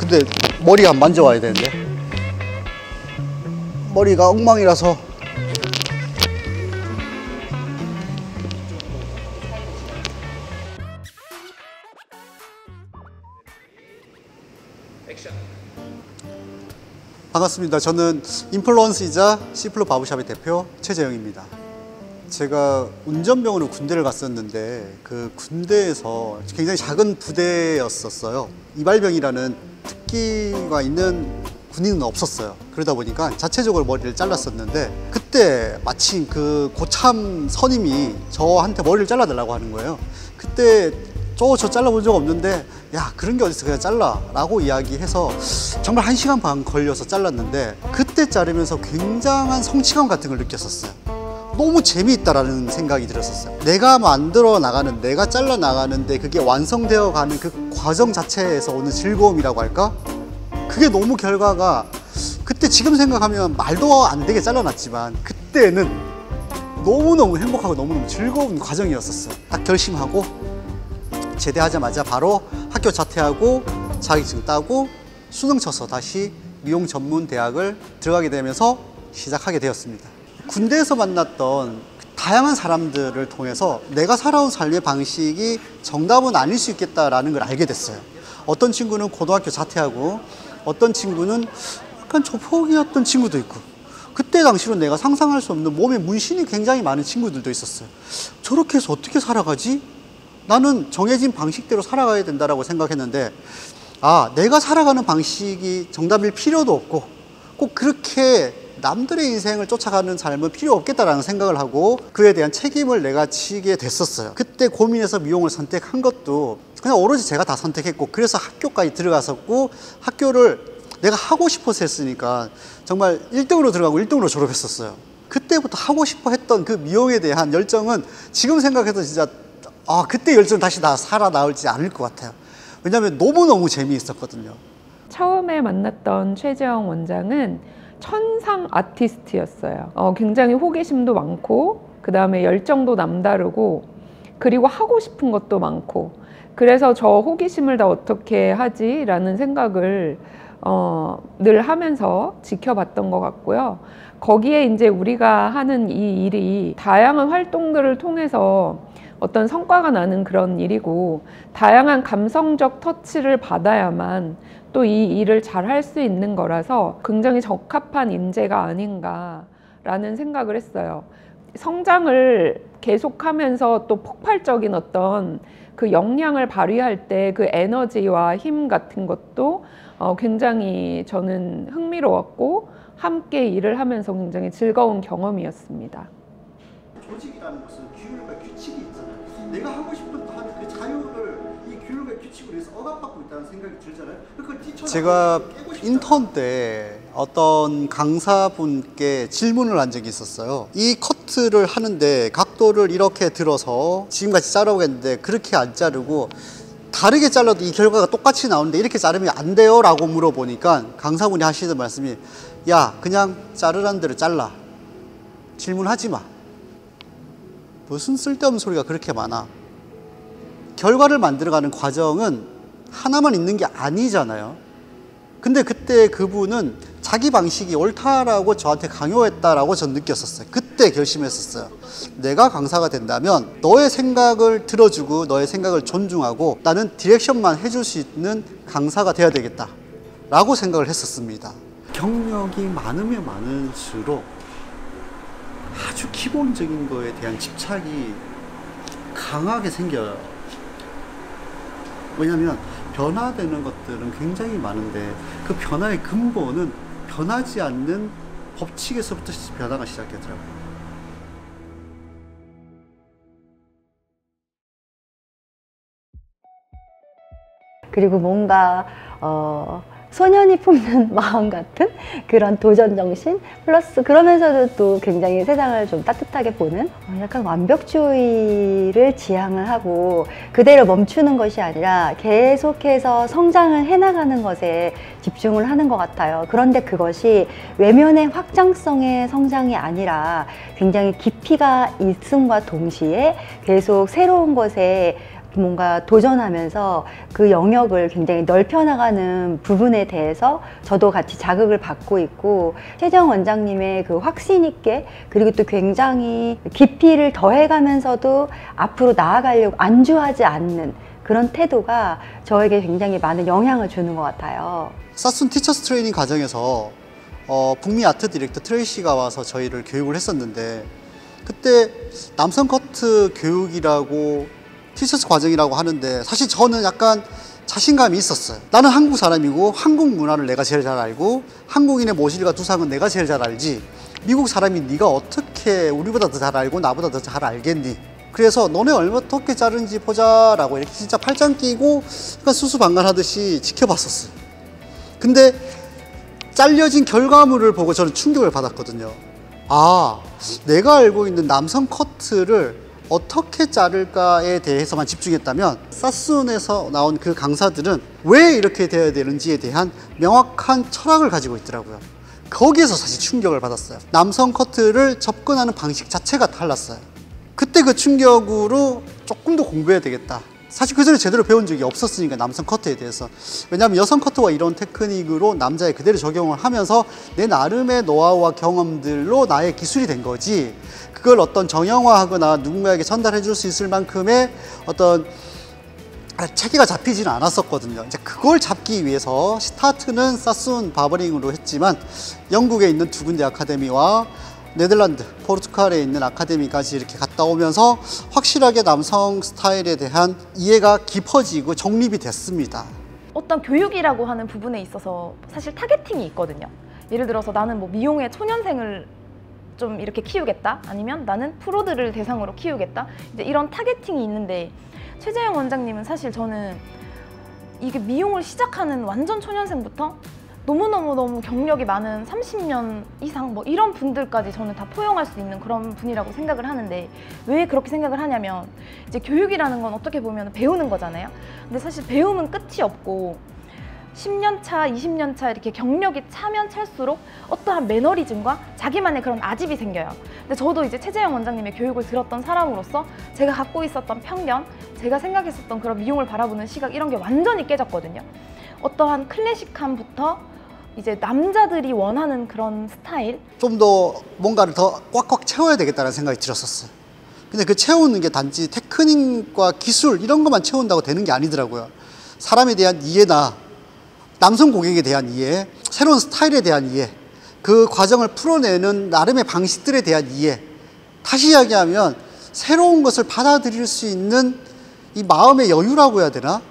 근데 머리가 안 만져와야 되는데 머리가 엉망이라서. 반갑습니다. 저는 인플루언서이자 C플로 바버샵의 대표 최재영입니다. 제가 운전병으로 군대를 갔었는데 그 군대에서 굉장히 작은 부대였었어요. 이발병이라는 특기가 있는 군인은 없었어요. 그러다 보니까 자체적으로 머리를 잘랐었는데 그때 마침 그 고참 선임이 저한테 머리를 잘라달라고 하는 거예요. 그때 저 잘라본 적 없는데 야, 그런 게 어딨어, 그냥 잘라 라고 이야기해서 정말 1시간 반 걸려서 잘랐는데 그때 자르면서 굉장한 성취감 같은 걸 느꼈었어요. 너무 재미있다라는 생각이 들었었어요. 내가 만들어 나가는, 내가 잘라 나가는데 그게 완성되어 가는 그 과정 자체에서 오는 즐거움이라고 할까? 그게 너무 결과가 그때 지금 생각하면 말도 안 되게 잘라놨지만 그때는 너무너무 행복하고 너무너무 즐거운 과정이었었어요. 딱 결심하고 제대하자마자 바로 학교 자퇴하고 자격증 따고 수능 쳐서 다시 미용 전문 대학을 들어가게 되면서 시작하게 되었습니다. 군대에서 만났던 다양한 사람들을 통해서 내가 살아온 삶의 방식이 정답은 아닐 수 있겠다라는 걸 알게 됐어요. 어떤 친구는 고등학교 자퇴하고 어떤 친구는 약간 조폭이었던 친구도 있고 그때 당시로 내가 상상할 수 없는 몸에 문신이 굉장히 많은 친구들도 있었어요. 저렇게 해서 어떻게 살아가지? 나는 정해진 방식대로 살아가야 된다고 생각했는데 아, 내가 살아가는 방식이 정답일 필요도 없고 꼭 그렇게 남들의 인생을 쫓아가는 삶은 필요 없겠다라는 생각을 하고 그에 대한 책임을 내가 지게 됐었어요. 그때 고민해서 미용을 선택한 것도 그냥 오로지 제가 다 선택했고 그래서 학교까지 들어갔었고 학교를 내가 하고 싶어서 했으니까 정말 1등으로 들어가고 1등으로 졸업했었어요. 그때부터 하고 싶어 했던 그 미용에 대한 열정은 지금 생각해도 진짜 그때 열정 다시 다 살아나올지 않을 것 같아요. 왜냐하면 너무너무 재미있었거든요. 처음에 만났던 최재영 원장은 천상 아티스트였어요. 굉장히 호기심도 많고 그 다음에 열정도 남다르고 그리고 하고 싶은 것도 많고 그래서 저 호기심을 다 어떻게 하지? 라는 생각을 늘 하면서 지켜봤던 것 같고요. 거기에 이제 우리가 하는 이 일이 다양한 활동들을 통해서 어떤 성과가 나는 그런 일이고 다양한 감성적 터치를 받아야만 또 이 일을 잘 할 수 있는 거라서 굉장히 적합한 인재가 아닌가라는 생각을 했어요. 성장을 계속하면서 또 폭발적인 어떤 그 역량을 발휘할 때 그 에너지와 힘 같은 것도 굉장히 저는 흥미로웠고 함께 일을 하면서 굉장히 즐거운 경험이었습니다. 조직이라는 것은 규율과 규칙이 있잖아요. 내가 하고 싶은 하는 그 자유를 이 규율과 규칙으로 해서 억압받고 있다는 생각이 들잖아요. 그걸 제가 인턴 때 어떤 강사분께 질문을 한 적이 있었어요. 이 커트를 하는데 각도를 이렇게 들어서 지금같이 자르고 했는데 그렇게 안 자르고 다르게 잘라도 이 결과가 똑같이 나오는데 이렇게 자르면 안 돼요? 라고 물어보니까 강사분이 하시는 말씀이 야, 그냥 자르라는 대로 잘라. 질문하지 마. 무슨 쓸데없는 소리가 그렇게 많아. 결과를 만들어가는 과정은 하나만 있는 게 아니잖아요. 근데 그때 그분은 자기 방식이 옳다라고 저한테 강요했다라고 전 느꼈었어요. 그때 결심했었어요. 내가 강사가 된다면 너의 생각을 들어주고 너의 생각을 존중하고 나는 디렉션만 해줄 수 있는 강사가 돼야 되겠다 라고 생각을 했었습니다. 경력이 많으면 많을수록 아주 기본적인 거에 대한 집착이 강하게 생겨요. 왜냐하면 변화되는 것들은 굉장히 많은데 그 변화의 근본은 변하지 않는 법칙에서부터 변화가 시작되더라고요. 그리고 뭔가 소년이 품는 마음 같은 그런 도전 정신 플러스 그러면서도 또 굉장히 세상을 좀 따뜻하게 보는 약간 완벽주의를 지향을 하고 그대로 멈추는 것이 아니라 계속해서 성장을 해나가는 것에 집중을 하는 것 같아요. 그런데 그것이 외면의 확장성의 성장이 아니라 굉장히 깊이가 있음과 동시에 계속 새로운 것에 뭔가 도전하면서 그 영역을 굉장히 넓혀나가는 부분에 대해서 저도 같이 자극을 받고 있고, 최재형 원장님의 그 확신 있게, 그리고 또 굉장히 깊이를 더해가면서도 앞으로 나아가려고 안주하지 않는 그런 태도가 저에게 굉장히 많은 영향을 주는 것 같아요. 사순 티처스 트레이닝 과정에서 북미 아트 디렉터 트레이시가 와서 저희를 교육을 했었는데, 그때 남성 커트 교육이라고 티처스 과정이라고 하는데 사실 저는 약간 자신감이 있었어요. 나는 한국 사람이고 한국 문화를 내가 제일 잘 알고 한국인의 모실과 두상은 내가 제일 잘 알지, 미국 사람이 네가 어떻게 우리보다 더 잘 알고 나보다 더 잘 알겠니? 그래서 너네 얼마 어떻게 자르는지 보자라고 이렇게 진짜 팔짱 끼고 약간 수수방관하듯이 지켜봤었어요. 근데 잘려진 결과물을 보고 저는 충격을 받았거든요. 아, 내가 알고 있는 남성 커트를 어떻게 자를까에 대해서만 집중했다면 사순에서 나온 그 강사들은 왜 이렇게 되어야 되는지에 대한 명확한 철학을 가지고 있더라고요. 거기에서 사실 충격을 받았어요. 남성 커트를 접근하는 방식 자체가 달랐어요. 그때 그 충격으로 조금 더 공부해야 되겠다. 사실 그 전에 제대로 배운 적이 없었으니까, 남성 커트에 대해서. 왜냐하면 여성 커트와 이런 테크닉으로 남자에 그대로 적용을 하면서 내 나름의 노하우와 경험들로 나의 기술이 된 거지, 그걸 어떤 정형화하거나 누군가에게 전달해 줄 수 있을 만큼의 어떤 체계가 잡히지는 않았었거든요. 이제 그걸 잡기 위해서 스타트는 사순 바버링으로 했지만, 영국에 있는 두 군데 아카데미와 네덜란드, 포르투갈에 있는 아카데미까지 이렇게 갔다 오면서 확실하게 남성 스타일에 대한 이해가 깊어지고 정립이 됐습니다. 어떤 교육이라고 하는 부분에 있어서 사실 타겟팅이 있거든요. 예를 들어서 나는 뭐 미용의 초년생을 좀 이렇게 키우겠다, 아니면 나는 프로들을 대상으로 키우겠다, 이제 이런 타겟팅이 있는데, 최재형 원장님은 사실 저는 이게 미용을 시작하는 완전 초년생부터 너무 경력이 많은 30년 이상 뭐 이런 분들까지 저는 다 포용할 수 있는 그런 분이라고 생각을 하는데, 왜 그렇게 생각을 하냐면, 이제 교육이라는 건 어떻게 보면 배우는 거잖아요. 근데 사실 배움은 끝이 없고 10년 차, 20년 차 이렇게 경력이 차면 찰수록 어떠한 매너리즘과 자기만의 그런 아집이 생겨요. 근데 저도 이제 최재형 원장님의 교육을 들었던 사람으로서 제가 갖고 있었던 편견, 제가 생각했었던 그런 미용을 바라보는 시각, 이런 게 완전히 깨졌거든요. 어떠한 클래식함부터 이제 남자들이 원하는 그런 스타일, 좀 더 뭔가를 더 꽉꽉 채워야 되겠다는 생각이 들었었어요. 근데 그 채우는 게 단지 테크닉과 기술 이런 것만 채운다고 되는 게 아니더라고요. 사람에 대한 이해나 남성 고객에 대한 이해, 새로운 스타일에 대한 이해, 그 과정을 풀어내는 나름의 방식들에 대한 이해, 다시 이야기하면 새로운 것을 받아들일 수 있는 이 마음의 여유라고 해야 되나?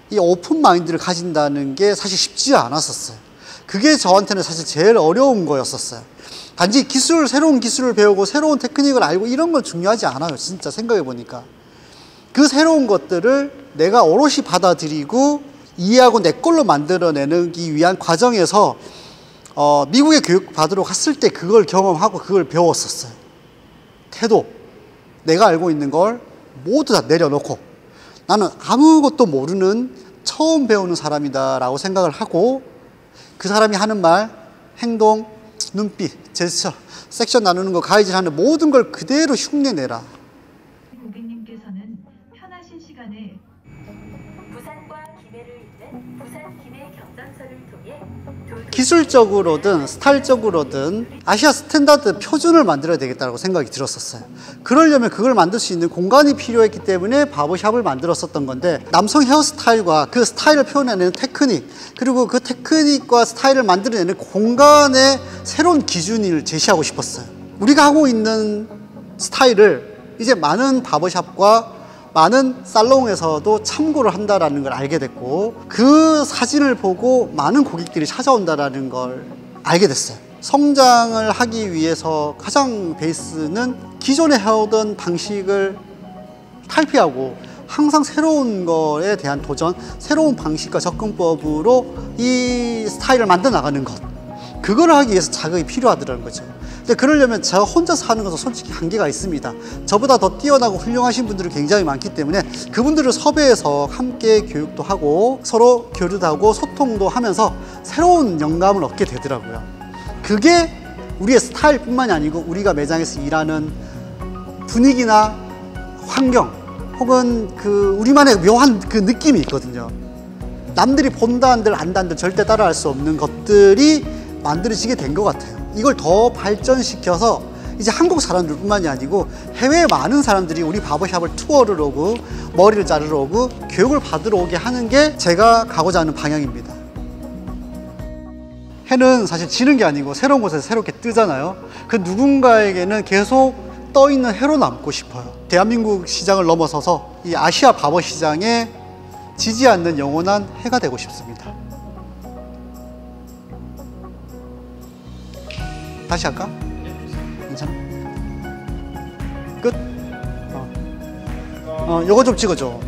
이 오픈 마인드를 가진다는 게 사실 쉽지 않았었어요. 그게 저한테는 사실 제일 어려운 거였었어요. 단지 새로운 기술을 배우고 새로운 테크닉을 알고 이런 건 중요하지 않아요. 진짜 생각해 보니까. 그 새로운 것들을 내가 오롯이 받아들이고 이해하고 내 걸로 만들어내기 위한 과정에서 미국에 교육 받으러 갔을 때 그걸 경험하고 그걸 배웠었어요. 태도, 내가 알고 있는 걸 모두 다 내려놓고 나는 아무것도 모르는 처음 배우는 사람이다 라고 생각을 하고, 그 사람이 하는 말, 행동, 눈빛, 제스처, 섹션 나누는 거, 가이드하는 모든 걸 그대로 흉내내라. 고객님께서는 편하신 시간에 부산과 김해를 잇는 부산 김해 경전선을 통해 기술적으로든 스타일적으로든 아시아 스탠다드 표준을 만들어야 되겠다고 생각이 들었었어요. 그러려면 그걸 만들 수 있는 공간이 필요했기 때문에 바버샵을 만들었었던 건데, 남성 헤어스타일과 그 스타일을 표현해내는 테크닉, 그리고 그 테크닉과 스타일을 만들어내는 공간의 새로운 기준을 제시하고 싶었어요. 우리가 하고 있는 스타일을 이제 많은 바버샵과 많은 살롱에서도 참고를 한다라는 걸 알게 됐고, 그 사진을 보고 많은 고객들이 찾아온다라는 걸 알게 됐어요. 성장을 하기 위해서 가장 베이스는 기존에 해오던 방식을 탈피하고 항상 새로운 거에 대한 도전, 새로운 방식과 접근법으로 이 스타일을 만들어 나가는 것, 그걸 하기 위해서 자극이 필요하더라는 거죠. 근데 그러려면 저 혼자서 하는 것은 솔직히 한계가 있습니다. 저보다 더 뛰어나고 훌륭하신 분들이 굉장히 많기 때문에 그분들을 섭외해서 함께 교육도 하고 서로 교류도 하고 소통도 하면서 새로운 영감을 얻게 되더라고요. 그게 우리의 스타일뿐만이 아니고 우리가 매장에서 일하는 분위기나 환경, 혹은 그 우리만의 묘한 그 느낌이 있거든요. 남들이 본다 한들 안다 한들 절대 따라할 수 없는 것들이 만들어지게 된 것 같아요. 이걸 더 발전시켜서 이제 한국 사람들뿐만이 아니고 해외의 많은 사람들이 우리 바버샵을 투어를 오고 머리를 자르러 오고 교육을 받으러 오게 하는 게 제가 가고자 하는 방향입니다. 해는 사실 지는 게 아니고 새로운 곳에서 새롭게 뜨잖아요. 그 누군가에게는 계속 떠 있는 해로 남고 싶어요. 대한민국 시장을 넘어서서 이 아시아 바버 시장에 지지 않는 영원한 해가 되고 싶습니다. 다시 할까? 괜찮아? 끝? 요거 좀 찍어줘.